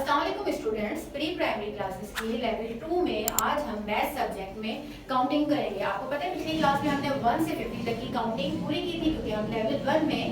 अस्सलाम वालेकुम students, pre primary classes की लेवल 2 में आज हम मैथ सब्जेक्ट में काउंटिंग करेंगे। आपको पता है पिछली क्लास में हमने 1 से 50 तक की काउंटिंग पूरी की थी, क्योंकि हम लेवल 1 में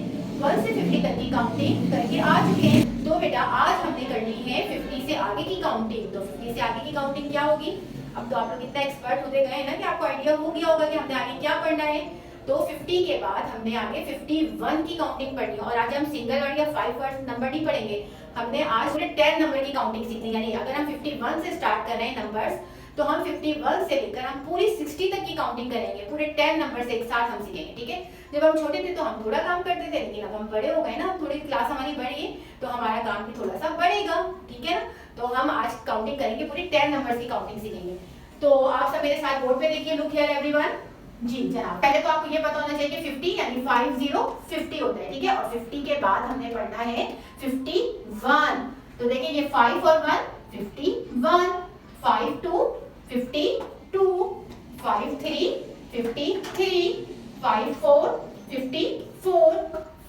1 से 50 तक की काउंटिंग करके आ चुके हैं। तो बेटा आज हमने करनी है 50 से आगे की काउंटिंग। तो 50 से आगे की काउंटिंग क्या होगी? अब तो आप लोग इतना एक्सपर्ट होते गए ना कि आपको आइडिया हो गया होगा कि हमने आगे क्या पढ़ना है। तो 50 के बाद हमने आगे 51 की काउंटिंग पढ़नी है। और आज हम सिंगल वर्ड या 5 वर्ड नंबर नहीं पढ़ेंगे, हमने आज पूरे 10 नंबर की काउंटिंग सीखनी है। यानी अगर हम 51 से स्टार्ट कर रहे हैं नंबर्स, तो हम 51 से लेकर हम पूरी 60 तक की काउंटिंग करेंगे। पूरे 10 नंबर से एक साथ हम सीखेंगे, ठीक है। जब हम छोटे थे तो हम थोड़ा काम करते थे, लेकिन अब हम बड़े हो गए ना, थोड़ी क्लास हमारी बढ़ी है तो हमारा काम भी थोड़ा सा बढ़ेगा, ठीक है ना। तो हम आज काउंटिंग करेंगे, पूरी 10 नंबर की काउंटिंग सीखेंगे। तो आप सब मेरे साथ बोर्ड पे देखिए, लुक हियर एवरीवन। जी जनाब, पहले तो आपको ये पता होना चाहिए कि 50 यानी 50 होता है, ठीक है। और 50 के बाद हमने पढ़ना है 51। तो देखिए ये 5 और 1 51, 5 2 52, 5 3 53, 5 4 54,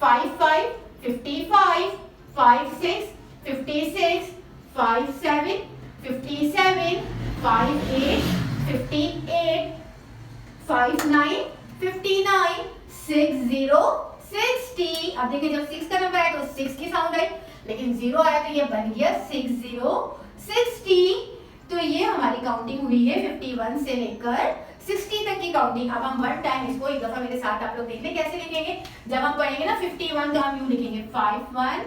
5 5 55, 5 6 56, 5 7 57, 5 8 58, 5 9 59, 6 0 60। अब देखिए जब 6 का नंबर आया तो 6 की साउंड आई, लेकिन 0 आया तो ये बन गया 6 0 60। तो ये हमारी काउंटिंग हुई है 51 से लेकर 60 तक की काउंटिंग। अब हम वन टाइम इसको एक दफा मेरे साथ आप लोग देख लें कैसे लिखेंगे। जब हम पढ़ेंगे ना 51 तो हम यूं लिखेंगे 5 1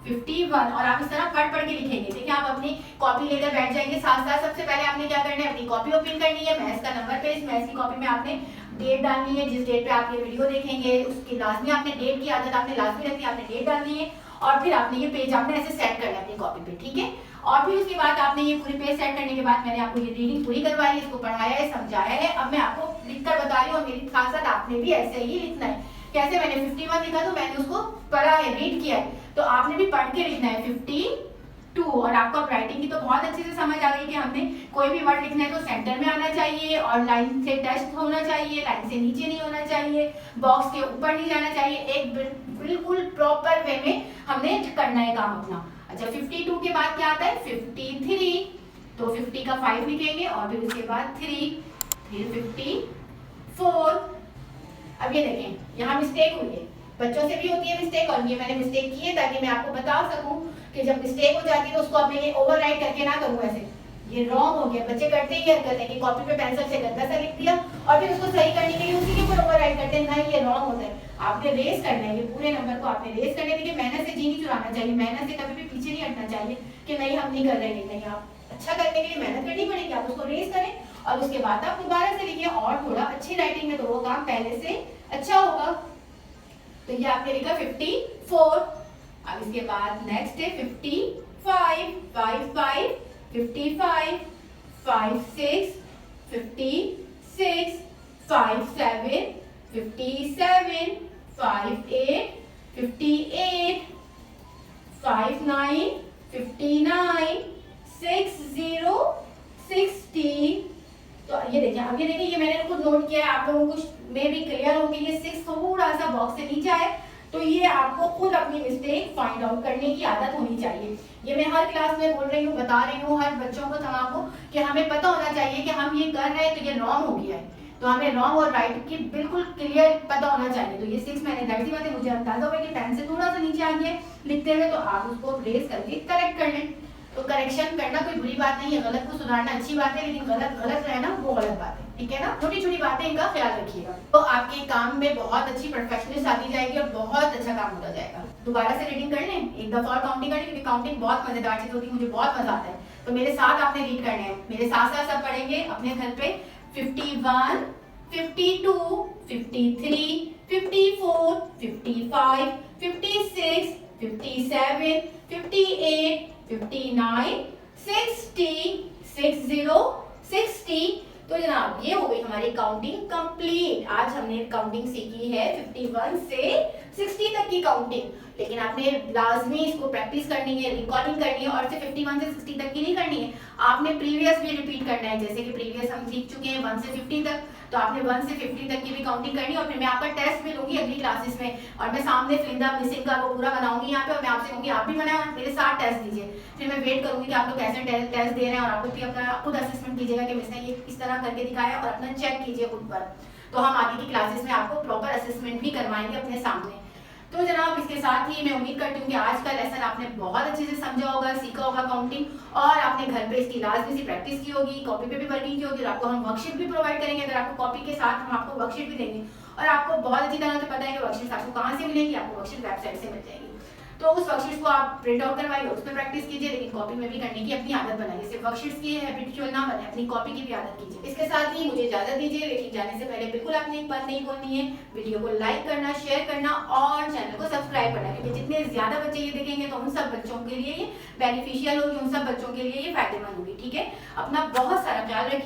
51, और आप इस तरह पढ़ के लिखेंगे। देखिए आप अपनी कॉपी लेकर बैठ जाएंगे साथ साथ। सबसे पहले आपने क्या करना है, अपनी कॉपी ओपन करनी है, मैथ्स का नंबर पेज, मैथ्स की कॉपी में आपने डेट डालनी है। जिस डेट पे आप ये वीडियो देखेंगे उसकी लाजमी आपने डेट की आदत आपने लाजमी रखनी है, आपने डेट डालनी है। और फिर आपने ये पेज आपने ऐसे सेट करना है अपनी कॉपी पे, ठीक है। और फिर उसके बाद आपने ये पूरी पेज सेट करने के बाद मैंने आपको ये रीडिंग पूरी करवाई है, इसको पढ़ाया है, समझाया है। अब मैं आपको लिखकर बता रही हूँ, और मेरे साथ साथ आपने भी ऐसे ही लिखना है। कैसे? मैंने 51 लिखा तो मैंने उसको पढ़ा है, रीड किया है, तो आपने भी पढ़ के लिखना है 52। और आपको अब राइटिंग की तो बहुत अच्छे से समझ आ गई कि हमने कोई भी वर्ड लिखना है तो सेंटर में आना चाहिए, और लाइन से टच होना चाहिए, लाइन से नीचे नहीं होना चाहिए, बॉक्स के ऊपर नहीं जाना चाहिए। एक बिल्कुल प्रॉपर वे में हमने करना है काम अपना। अच्छा 52 के बाद क्या आता है 53। तो 50 का 5 लिखेंगे और फिर उसके बाद 3, फिर 54। अब ये देखें यहाँ मिस्टेक हुई है, बच्चों से भी होती है मिस्टेक, और ये मैंने मिस्टेक की है ताकि मैं आपको बता सकूं कि जब मिस्टेक हो जाती है तो उसको आपने ये ओवरराइट करके ना करूं ऐसे, ये रॉन्ग हो गया। बच्चे करते ही हरकत है कि कॉपी पे पेंसिल से गंदा सा लिख दिया और फिर उसको सही करने के लिए उसी के ऊपर ओवरराइट करते हैं, ना ये रॉन्ग होता है। आपने रेस करना है, ये पूरे नंबर को आपने रेस करने के लिए मेहनत से जी नहीं चुराना चाहिए, मेहनत से कभी भी पीछे नहीं हटना चाहिए कि नहीं हम नहीं कर रहे, नहीं आप अच्छा करने के लिए मेहनत करनी पड़ेगी। आप उसको रेस करें और उसके बाद आप दोबारा से लिखिए, और थोड़ा अच्छी राइटिंग में तो वो काम पहले से अच्छा होगा। तो ये आपने लिखा 54। अब इसके बाद नेक्स्ट है 55, 5 5 55, 5 6 56, 5 7 57, 5 8 58, 5 9 59, 6 0 60। तो ये देखिए, अब ये देखिए, ये मैंने खुद नोट किया है, आप लोगों को में भी क्लियर हो कि ये 6 थोड़ा सा बॉक्स से नीचे है, तो ये आपको खुद अपनी मिस्टेक फाइंड आउट करने की आदत होनी चाहिए। ये मैं हर क्लास में बोल रही हूँ, बता रही हूँ हर बच्चों को, तमाम को, कि हमें पता होना चाहिए कि हम ये कर रहे हैं तो ये रॉन्ग हो गया है, तो हमें रॉन्ग और राइट की बिल्कुल क्लियर पता होना चाहिए। तो ये 6 मैंने जाहिर सी बात है मुझे अंदाजा हुआ कि पेन से थोड़ा सा नीचे आ गया लिखते हुए, तो आप उसको रेस करके करेक्ट कर लें। तो करेक्शन करना कोई बुरी बात नहीं है, गलत को सुधारना अच्छी बात है, लेकिन गलत रहना वो गलत बात है, ठीक है ना। छोटी छोटी बातें इनका ख्याल रखिएगा, तो आपके काम में बहुत अच्छी परफेक्शनिस्ट आती जाएगी और बहुत अच्छा काम होता जाएगा। दोबारा से रीडिंग कर लें, एक दफा और काउंटिंग कर लें, क्योंकि काउंटिंग बहुत मजेदार चीज होती है, मुझे बहुत मजा आता है। तो मेरे साथ आपने रीड करने हैं, मेरे साथ साथ सब पढ़ेंगे अपने घर पे। 51 52 53 54 55 56 57 58 59 60 60 60। तो जनाब ये हो गई हमारी काउंटिंग कंप्लीट। आज हमने काउंटिंग सीखी है 51 से 60 तक की काउंटिंग, लेकिन आपने लाजमी इसको प्रैक्टिस करनी है, रिकॉर्डिंग करनी है, और सिर्फ 51 से 60 तक की नहीं करनी है, आपने प्रीवियस भी रिपीट करना है। जैसे कि प्रीवियस हम सीख चुके हैं 1 से 50 तक, तो आपने 1 से 50 तक की भी काउंटिंग करनी है। और फिर मैं आपका टेस्ट भी लूंगी अगली क्लासेस में, और मैं सामने फिलिंदा मिसिंग का वो पूरा बनाऊंगी यहाँ पे, और मैं आपसे कहूंगी आप भी बनाएं और मेरे साथ टेस्ट दीजिए। फिर मैं मैं वेट करूंगी कि आप लोग कैसे टेस्ट दे रहे हैं और आप लोग भी अपना खुद असेसमेंट कीजिएगा कि मिस ने ये इस तरह करके दिखाया और अपना चेक कीजिए खुद पर। तो हम आगे की क्लासेस में आपको प्रॉपर असेसमेंट भी करवाएंगे अपने सामने। तो जनाब इसके साथ ही मैं उम्मीद करती हूँ कि आज का लेसन आपने बहुत अच्छे से समझा होगा, सीखा होगा काउंटिंग और आपने घर पे इसकी लाजमी सी प्रैक्टिस की होगी, कॉपी पे भी वर्किंग की होगी और आपको हम वर्कशीट भी प्रोवाइड करेंगे। अगर आपको कॉपी के साथ हम आपको वर्कशीट भी देंगे और आपको बहुत अच्छी तरह से पता है कि वर्कशीट आपको कहाँ से मिलेगी, आपको वर्कशीट वेबसाइट से मिल जाएगी। तो उस वर्कशीट को आप प्रिंट आउट करवाइए, उस पर प्रैक्टिस कीजिए, लेकिन कॉपी में भी करने की अपनी आदत बनाइए। सिर्फ वर्कशीट्स की हैबिचुअल ना बने, अपनी कॉपी की भी आदत कीजिए। इसके साथ ही मुझे इजाजत दीजिए, लेकिन जाने से पहले बिल्कुल आपने एक बात नहीं बोलनी है, वीडियो को लाइक करना, शेयर करना और चैनल को सब्सक्राइब करना, क्योंकि जितने ज्यादा बच्चे ये देखेंगे तो उन सब बच्चों के लिए ये बेनिफिशियल होगी, उन सब बच्चों के लिए ये फायदेमंद होगी। ठीक है, अपना बहुत सारा ख्याल रखिए।